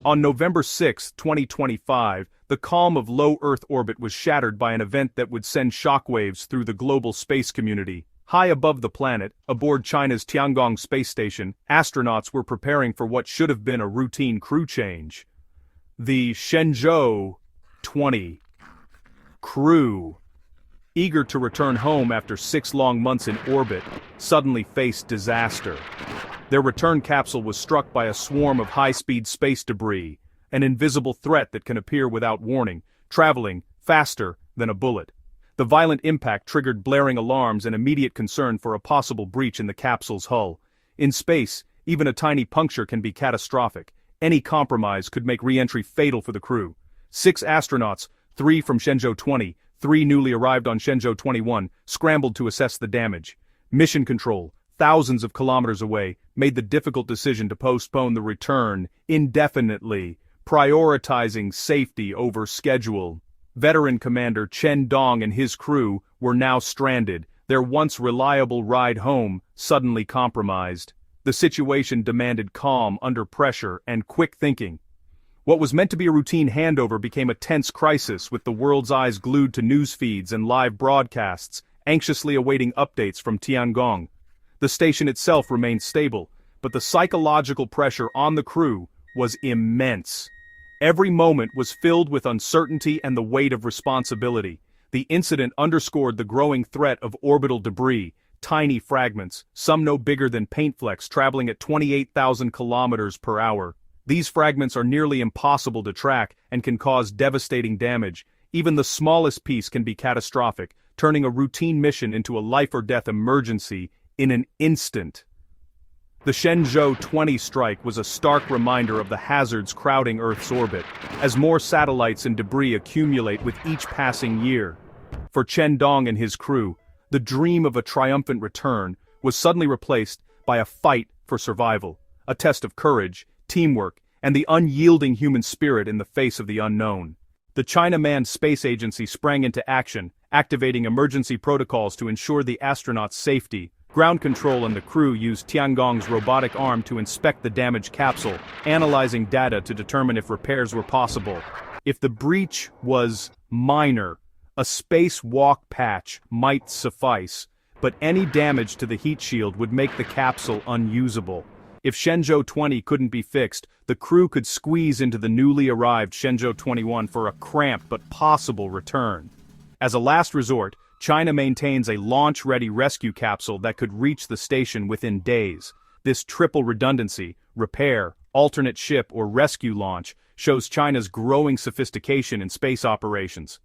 On November 6, 2025, the calm of low Earth orbit was shattered by an event that would send shockwaves through the global space community. High above the planet, aboard China's Tiangong space station, astronauts were preparing for what should have been a routine crew change. The Shenzhou 20 crew, eager to return home after 6 long months in orbit, suddenly faced disaster. Their return capsule was struck by a swarm of high-speed space debris, an invisible threat that can appear without warning, traveling faster than a bullet. The violent impact triggered blaring alarms and immediate concern for a possible breach in the capsule's hull. In space, even a tiny puncture can be catastrophic. Any compromise could make re-entry fatal for the crew. 6 astronauts, 3 from Shenzhou 20, 3 newly arrived on Shenzhou 21, scrambled to assess the damage. Mission Control, thousands of kilometers away, made the difficult decision to postpone the return indefinitely, prioritizing safety over schedule. Veteran Commander Chen Dong and his crew were now stranded, their once reliable ride home suddenly compromised. The situation demanded calm under pressure and quick thinking. What was meant to be a routine handover became a tense crisis, with the world's eyes glued to news feeds and live broadcasts, anxiously awaiting updates from Tiangong. The station itself remained stable, but the psychological pressure on the crew was immense. Every moment was filled with uncertainty and the weight of responsibility. The incident underscored the growing threat of orbital debris, tiny fragments, some no bigger than paint flecks traveling at 28,000 kilometers per hour. These fragments are nearly impossible to track and can cause devastating damage. Even the smallest piece can be catastrophic, turning a routine mission into a life-or-death emergency in an instant. The Shenzhou 20 strike was a stark reminder of the hazards crowding Earth's orbit, as more satellites and debris accumulate with each passing year. For Chen Dong and his crew, the dream of a triumphant return was suddenly replaced by a fight for survival, a test of courage, teamwork, and the unyielding human spirit in the face of the unknown. The China Manned Space Agency sprang into action, activating emergency protocols to ensure the astronauts' safety. Ground control and the crew used Tiangong's robotic arm to inspect the damaged capsule, analyzing data to determine if repairs were possible. If the breach was minor, a spacewalk patch might suffice, but any damage to the heat shield would make the capsule unusable. If Shenzhou 20 couldn't be fixed, the crew could squeeze into the newly arrived Shenzhou 21 for a cramped but possible return. As a last resort, China maintains a launch-ready rescue capsule that could reach the station within days. This triple redundancy, repair, alternate ship or rescue launch, shows China's growing sophistication in space operations.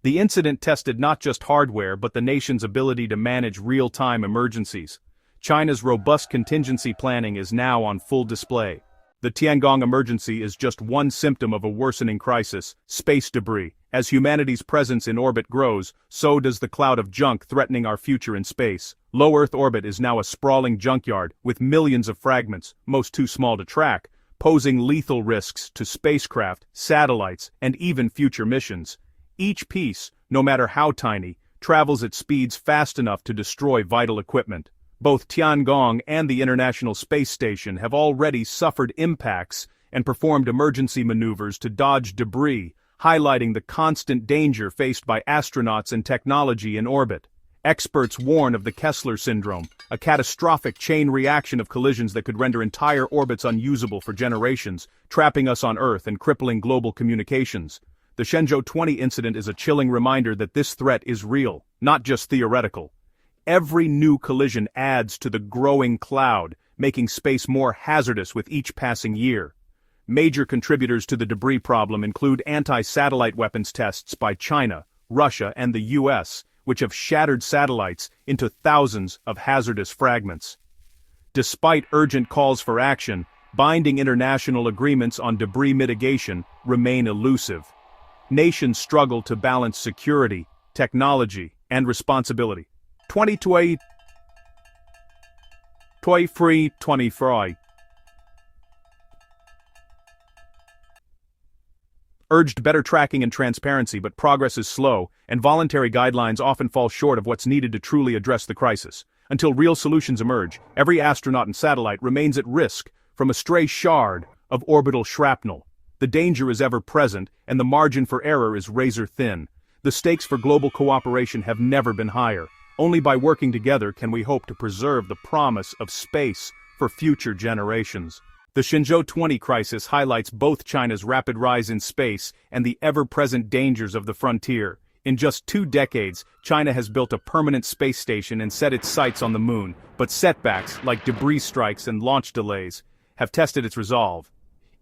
The incident tested not just hardware but the nation's ability to manage real-time emergencies. China's robust contingency planning is now on full display. The Tiangong emergency is just one symptom of a worsening crisis: space debris. As humanity's presence in orbit grows, so does the cloud of junk threatening our future in space. Low Earth orbit is now a sprawling junkyard, with millions of fragments, most too small to track, posing lethal risks to spacecraft, satellites, and even future missions. Each piece, no matter how tiny, travels at speeds fast enough to destroy vital equipment. Both Tiangong and the International Space Station have already suffered impacts and performed emergency maneuvers to dodge debris, highlighting the constant danger faced by astronauts and technology in orbit. Experts warn of the Kessler syndrome, a catastrophic chain reaction of collisions that could render entire orbits unusable for generations, trapping us on Earth and crippling global communications. The Shenzhou 20 incident is a chilling reminder that this threat is real, not just theoretical. Every new collision adds to the growing cloud, making space more hazardous with each passing year. Major contributors to the debris problem include anti-satellite weapons tests by China, Russia, and the US, which have shattered satellites into thousands of hazardous fragments. Despite urgent calls for action, binding international agreements on debris mitigation remain elusive. Nations struggle to balance security, technology, and responsibility. 2023 urged better tracking and transparency, but progress is slow, and voluntary guidelines often fall short of what's needed to truly address the crisis. Until real solutions emerge, every astronaut and satellite remains at risk from a stray shard of orbital shrapnel. The danger is ever present, and the margin for error is razor thin. The stakes for global cooperation have never been higher. Only by working together can we hope to preserve the promise of space for future generations. The Shenzhou 20 crisis highlights both China's rapid rise in space and the ever-present dangers of the frontier. In just 2 decades, China has built a permanent space station and set its sights on the moon, but setbacks, like debris strikes and launch delays, have tested its resolve.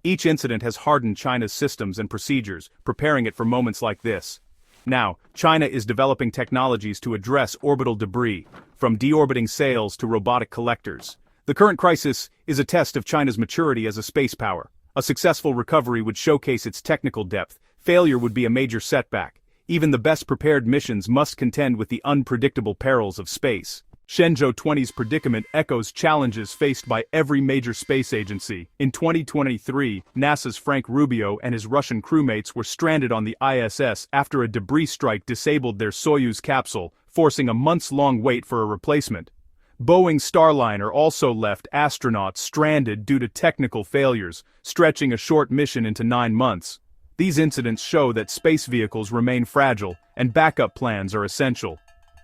Each incident has hardened China's systems and procedures, preparing it for moments like this. Now, China is developing technologies to address orbital debris, from deorbiting sails to robotic collectors. The current crisis is a test of China's maturity as a space power. A successful recovery would showcase its technical depth. Failure would be a major setback. Even the best prepared missions must contend with the unpredictable perils of space. Shenzhou 20's predicament echoes challenges faced by every major space agency. In 2023, NASA's Frank Rubio and his Russian crewmates were stranded on the ISS after a debris strike disabled their Soyuz capsule, forcing a months-long wait for a replacement. Boeing's Starliner also left astronauts stranded due to technical failures, stretching a short mission into 9 months. These incidents show that space vehicles remain fragile, and backup plans are essential.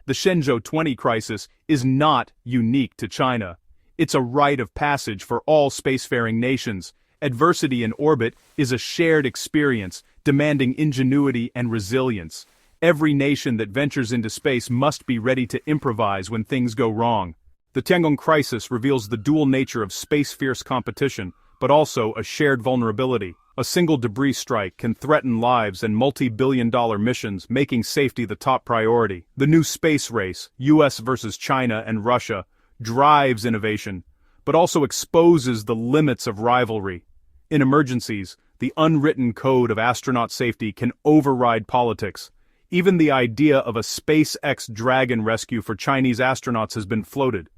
The Shenzhou 20 crisis is not unique to China. It's a rite of passage for all spacefaring nations. Adversity in orbit is a shared experience, demanding ingenuity and resilience. Every nation that ventures into space must be ready to improvise when things go wrong. The Tiangong crisis reveals the dual nature of space-fierce competition, but also a shared vulnerability. A single debris strike can threaten lives and multi-billion-dollar missions, making safety the top priority. The new space race, US versus China and Russia, drives innovation, but also exposes the limits of rivalry. In emergencies, the unwritten code of astronaut safety can override politics. Even the idea of a SpaceX Dragon rescue for Chinese astronauts has been floated.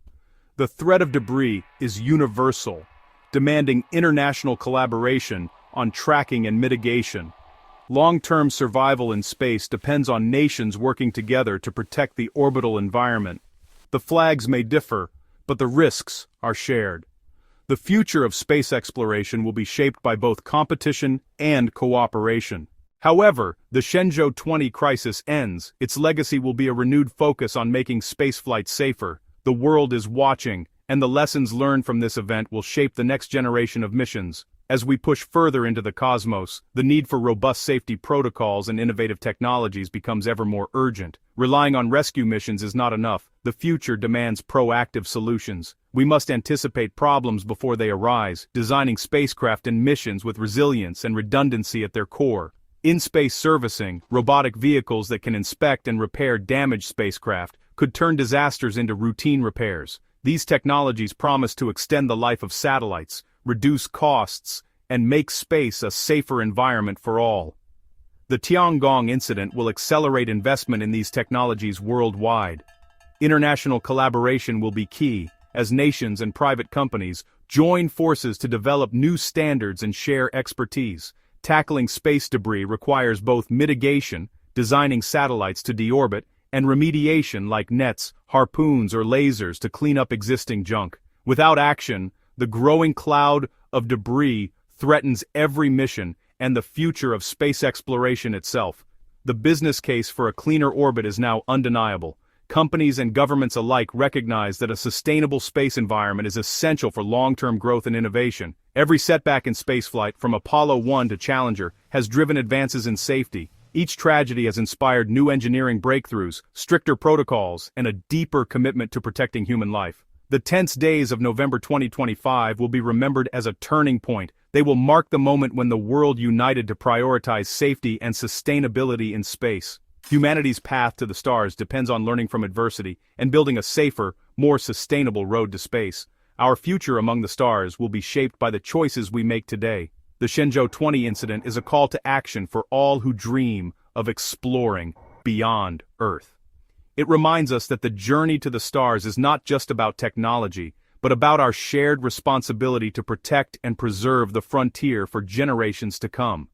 The threat of debris is universal, demanding international collaboration on tracking and mitigation. Long-term survival in space depends on nations working together to protect the orbital environment. The flags may differ, but the risks are shared. The future of space exploration will be shaped by both competition and cooperation. However, the Shenzhou 20 crisis ends, its legacy will be a renewed focus on making spaceflight safer. The world is watching, and the lessons learned from this event will shape the next generation of missions. As we push further into the cosmos, the need for robust safety protocols and innovative technologies becomes ever more urgent. Relying on rescue missions is not enough. The future demands proactive solutions. We must anticipate problems before they arise, designing spacecraft and missions with resilience and redundancy at their core. In-space servicing, robotic vehicles that can inspect and repair damaged spacecraft, could turn disasters into routine repairs. These technologies promise to extend the life of satellites, reduce costs, and make space a safer environment for all. The Tiangong incident will accelerate investment in these technologies worldwide. International collaboration will be key, as nations and private companies join forces to develop new standards and share expertise. Tackling space debris requires both mitigation, designing satellites to deorbit, and remediation like nets, harpoons, or lasers to clean up existing junk. Without action, the growing cloud of debris threatens every mission and the future of space exploration itself. The business case for a cleaner orbit is now undeniable. Companies and governments alike recognize that a sustainable space environment is essential for long-term growth and innovation. Every setback in spaceflight, from Apollo 1 to Challenger, has driven advances in safety. Each tragedy has inspired new engineering breakthroughs, stricter protocols, and a deeper commitment to protecting human life. The tense days of November 2025 will be remembered as a turning point. They will mark the moment when the world united to prioritize safety and sustainability in space. Humanity's path to the stars depends on learning from adversity and building a safer, more sustainable road to space. Our future among the stars will be shaped by the choices we make today. The Shenzhou 20 incident is a call to action for all who dream of exploring beyond Earth. It reminds us that the journey to the stars is not just about technology, but about our shared responsibility to protect and preserve the frontier for generations to come.